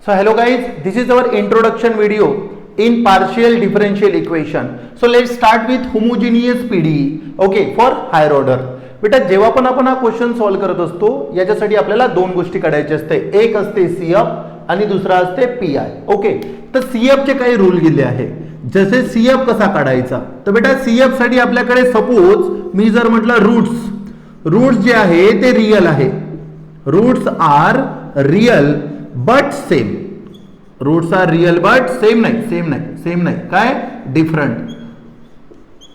So hello guys, this is our introduction video in partial differential equation. So let's start with homogeneous PDE. Okay, for higher order. बेटा जेव्हा पण आपण हा question solve करत असतो याच्यासाठी आपल्याला दोन गोष्टी काढायच्या असते. एक असते CF आणि दुसरा असते PI. ओके, तर CF चे काही रूल दिले आहे. जसे CF कसा काढायचा, तर बेटा CF साठी आपल्याकडे सपोज मी जर म्हटलं रूट्स जे आहे ते रियल आहे. Roots are real but same. Roots are real but same नाही काय different.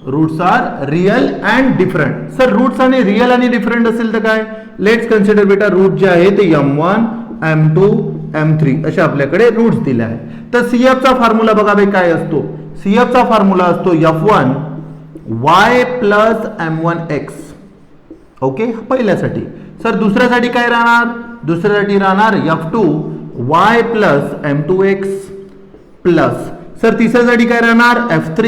Roots are real and different. Sir roots आणि रियल आणि डिफरंट असेल तर काय, लेट्स कन्सिडर बेटा रूट जे आहे ते m1 m2 m3 असे आपल्याकडे रूट्स दिले आहे. तर CF चा फॉर्म्युला बघा बे काय असतो. CF चा फॉर्म्युला असतो f1 y plus m1x. Okay, पहिल्यासाठी. सर दुसऱ्यासाठी काय राहणार, दुसऱ्यासाठी राहणार f2 y plus m2x plus. Sir तिसऱ्यासाठी काय राहणार f3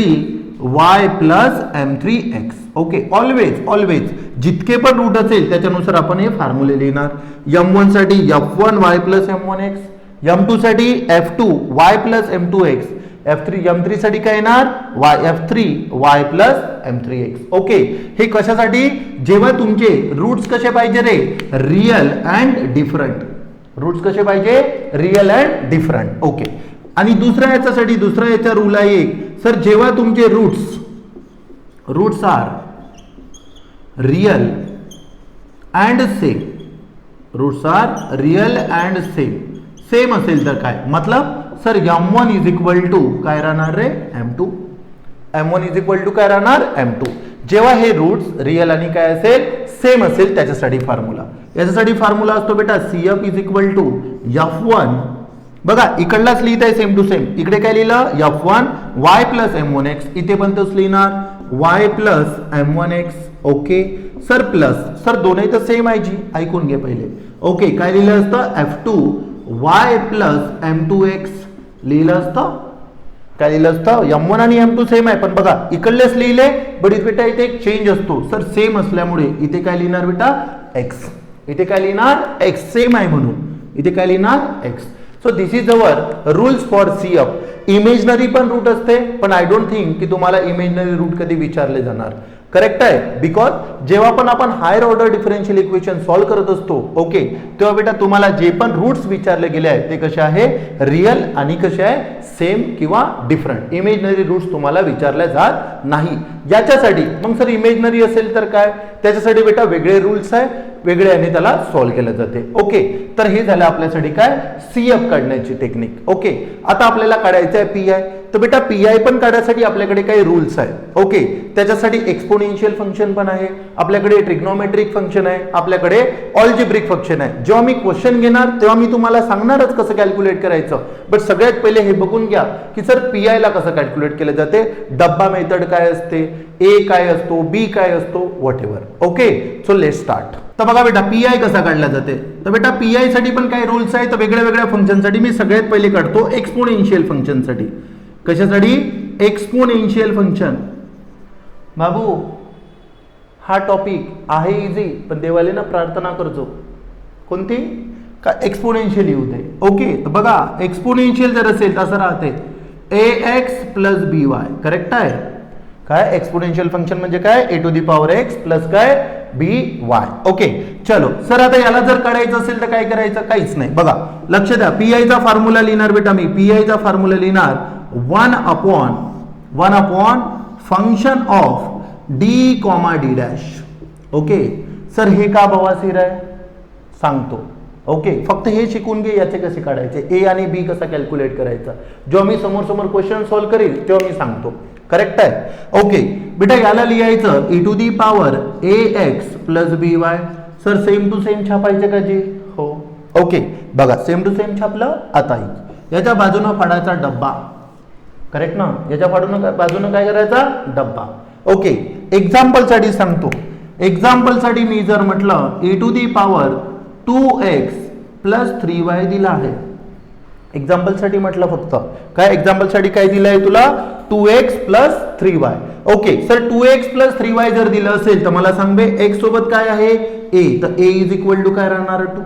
y plus m3x. Okay, always जितके पण रूट असेल त्याच्यानुसार आपण हे फॉर्म्युले लिहिणार. m1 साठी f1 y plus m1x, m2 साठी f2 y plus m2x, m3 साठी काय येणार f3 y plus m3x. Okay, हे कशासाठी, जेव्हा तुमचे रूट्स कसे पाहिजे रे, रियल अँड डिफरंट. रूट्स कसे पाहिजे, रियल अँड डिफरंट. ओके, आणि दुसऱ्या याचा रूल आहे एक. सर जेव्हा तुमचे roots are real and same, roots are real and same असेल तर काय मतलब, sir m1 is equal to काय राहणार रे m2. m1 is equal to काय राहणार m2. जेव्हा हे रूट्स रियल आणि काय असेल सेम असेल त्याच्यासाठी फॉर्म्युला. याच्यासाठी फॉर्म्युला असतो बेटा CF is equal to f1. बघा इकडलाच लिहित आहे सेम टू सेम. इकडे काय लिहिलं f1 y प्लस m1x, इथे पण तोच लिहिणार y plus m1x. Okay sir plus, sir दोन्ही तर सेम आहे जी, ऐकून घे पहिले. ओके, काय लिहिलं असतं f2 y प्लस m2x लिहिलं असतं. काय लिहिलं असतं, m1 आणि m2 सेम आहे पण बघा इकडलेच लिहिले, बट बेटा इथे एक चेंज असतो. सर सेम असल्यामुळे इथे काय लिहिणार बेटा x, इथे काय लिहिणार x, सेम आहे म्हणून इथे काय लिहिणार x. So this is our rules for CF. Imaginary पण रूट असते, पण आय डोंट थिंक की तुम्हाला इमेजनरी रूट कधी विचारले जाणार. करेक्ट आहे, बिकॉज जेव्हा पण आपण higher order differential equation solve करत असतो ओके, तेव्हा बेटा तुम्हाला जे पण रूट्स विचारले गेले आहेत ते कसे आहे, रियल आणि कसे आहे सेम किंवा डिफरंट. इमेजनरी रूट्स तुम्हाला विचारले जात नाही. याच्यासाठी मग सर इमेजनरी असेल तर काय, त्याच्यासाठी बेटा वेगळे रूल्स आहे, वेगळे आणि त्याला सॉल्व केले जाते. ओके, तर हे झालं आपल्यासाठी काय CF काढण्याची टेक्निक. ओके, आता आपल्याला काढायचं आहे PI. तर बेटा PI पण काढण्यासाठी आपल्याकडे काही रूल्स आहे. ओके, त्याच्यासाठी एक्सपोनेन्शियल फंक्शन पण आहे, आपल्याकडे ट्रिग्नोमेट्रिक फंक्शन आहे, आपल्याकडे अल्जेब्रिक फंक्शन आहे. जेव्हा मी क्वेश्चन घेणार तेव्हा मी तुम्हाला सांगणारच कसं कॅल्क्युलेट करायचं. बट सगळ्यात पहिले हे बघून घ्या की सर PI ला कसं कॅल्क्युलेट केलं जाते, डब्बा मेथड काय असते, A काय असतो, B काय असतो, what ever. Okay, so let start. तर बघा बेटा PI कसा काढला जाते. तर बेटा PI साठी पण काही रूल्स आहे. तर वेगळ्या फंक्शनसाठी मी सगळ्यात पहिले काढतो एक्सपोनेन्शियल फंक्शनसाठी. कशासाठी, एक्सपोनेन्शियल फंक्शन. बाबू हा टॉपिक आहे इझी, पण देवाले ना प्रार्थना करतो कोणती का एक्सपोनेन्शियल येऊ दे. ओके, तर बघा एक्सपोनेन्शियल जर असेल तर असं राहते ax प्लस by. करेक्ट आहे काय, एक्सपोनेन्शियल फंक्शन म्हणजे काय a⁴x प्लस काय by. ओके चलो सर, आता याला जर काढायचं असेल तर काय करायचं, काहीच नाही. बघा लक्ष द्या, PI चा फॉर्म्युला लिहिणार बेटा मी. PI चा फॉर्म्युला लिहिणार 1 upon function of d, d'. Okay sir, हे का बवासीर आहे सांगतो. ओके, फक्त हे शिकून घे याचे कसे काढायचे, A आणि B कसा कॅल्क्युलेट करायचा. जेव्हा मी समोर क्वेश्चन सॉल्व करेल तेव्हा मी सांगतो. करेक्ट आहे. ओके बेटा याला लिहायचं e⁴ax plus by. Sir same to same छापायचे का जी, हो. ओके बघा सेम टू सेम छापलं. आता याच्या बाजूनं फाडायचा डब्बा. करेक्ट ना, याच्या बाजूनं काय करायचा डब्बा. ओके, एक्झाम्पल साठी सांगतो. एक्झाम्पल साठी मी जर म्हटलं e⁴2x प्लस 3y दिला आहे. एक्झाम्पल साठी म्हटलं फक्त काय, एक्झाम्पल साठी काय दिलं आहे तुला 2x plus 3y. Okay sir 2x plus 3y जर दिलं असेल तर मला सांग बे x सोबत काय आहे a. तर a इज इक्वल टू काय राहणार 2.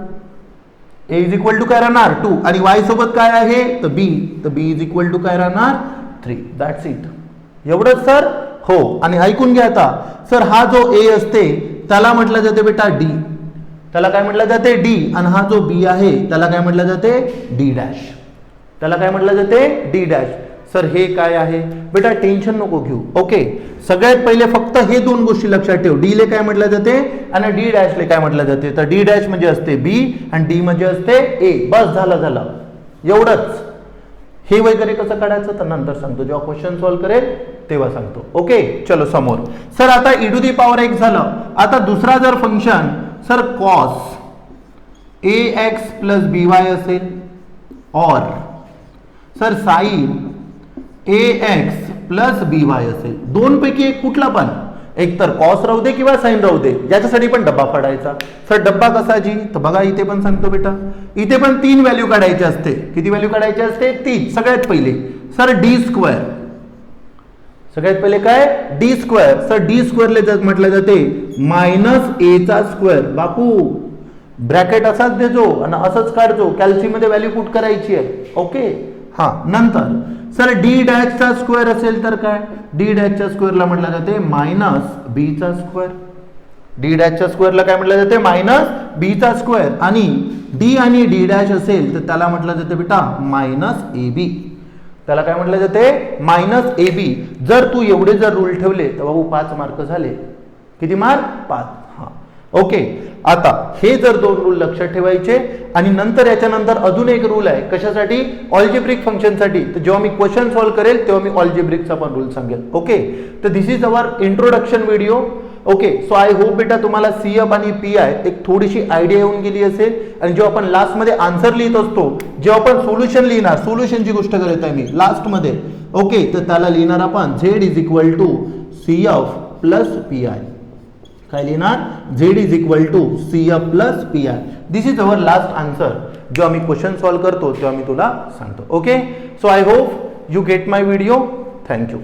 ए इज इक्वल टू काय राहणार 2 आणि वाय सोबत काय आहे तर बी इज इक्वल टू काय राहणार 3. That's it. एवढंच सर. हो. आणि ऐकून घ्या आता सर, हा जो ए असते त्याला म्हटलं जाते बेटा डी. त्याला काय म्हटलं जाते डी. आणि हा जो बी आहे त्याला काय म्हटलं जाते डी डॅश. त्याला काय म्हटलं जाते डी डॅश. सर हे काय आहे बेटा, टेन्शन नको घेऊ. ओके, सगळ्यात पहिले फक्त हे दोन गोष्टी लक्षात ठेव. डी ले काय म्हटलं जाते आणि डी डॅश ले काय म्हटलं जाते. तर डी डॅश म्हणजे असते बी आणि डी म्हणजे असते ए. बस झालं एवढंच. हे वगैरे कसं काढायचं तर नंतर सांगतो, जेव्हा क्वेश्चन सॉल्व्ह करेल तेव्हा सांगतो. ओके, चलो समोर. सर आता e to the power x झालं. आता दुसरा जर function sir cos ax plus by असेल और sir sin ax plus by असेल, दोन पैकी एक कुठला पण, एक तर कॉस राहू दे किंवा साइन राहू दे, याच्यासाठी पण डब्बा काढायचा. सर डब्बा कसा जी, तर बघा इथे पण सांगतो बेटा, इथे पण 3 व्हॅल्यू काढायचे असते. किती व्हॅल्यू काढायचे असते 3. सगळ्यात पहिले सर डी स्क्वेअर. सगळ्यात पहिले काय डी स्क्वेअर. सर डी स्क्वेअरले म्हटलं जाते मायनस ए चा स्क्वेअर. बापू ब्रॅकेट असाच देजो आणि असंच काढजो, कॅल्सी मध्ये व्हॅल्यू पुट करायची आहे. ओके, हा. नंतर सर डी डॅश चा स्क्वेअर असेल तर काय, डी डॅश च्या स्क्वेअरला म्हटलं जाते मायनस बी चा स्क्वेअर. डी डॅश च्या स्क्वेअरला काय म्हटलं जाते मायनस बी चा स्क्वेअर. आणि डी आणि डी डॅश असेल तर त्याला म्हटलं जाते बेटा मायनस ए बी. त्याला काय म्हटलं जाते मायनस ए बी. जर तू एवढे जर रूल ठेवले तर बाबू 5 मार्क झाले. किती मार्क 5. हा ओके. आता हे जर 2 रूल लक्षात ठेवायचे आणि नंतर याच्यानंतर अजून एक रूल आहे कशासाठी, ऑल्जेब्रिक फंक्शनसाठी. तर जेव्हा मी क्वेश्चन सॉल्व्ह करेल तेव्हा मी ऑल्जेब्रिकचा पण रूल सांगेल. ओके, तर this is our introduction video. Okay, so I hope बेटा तुम्हाला सीएफ आणि पीआय एक थोडीशी आयडिया येऊन गेली असेल. आणि जेव्हा आपण लास्ट मध्ये आन्सर लिहित असतो, जेव्हा आपण सोल्युशन लिहिणार, सोल्युशनची गोष्ट करत आहे मी लास्ट मध्ये. ओके, तर त्याला लिहिणार आपण Z is equal to CF plus PI. काय लिहिणार, Z is equal to CF plus PI. This is our last answer. जेव्हा मी क्वेश्चन सॉल्व्ह करतो तेव्हा मी तुला सांगतो. Okay, so I hope you get my video. Thank you.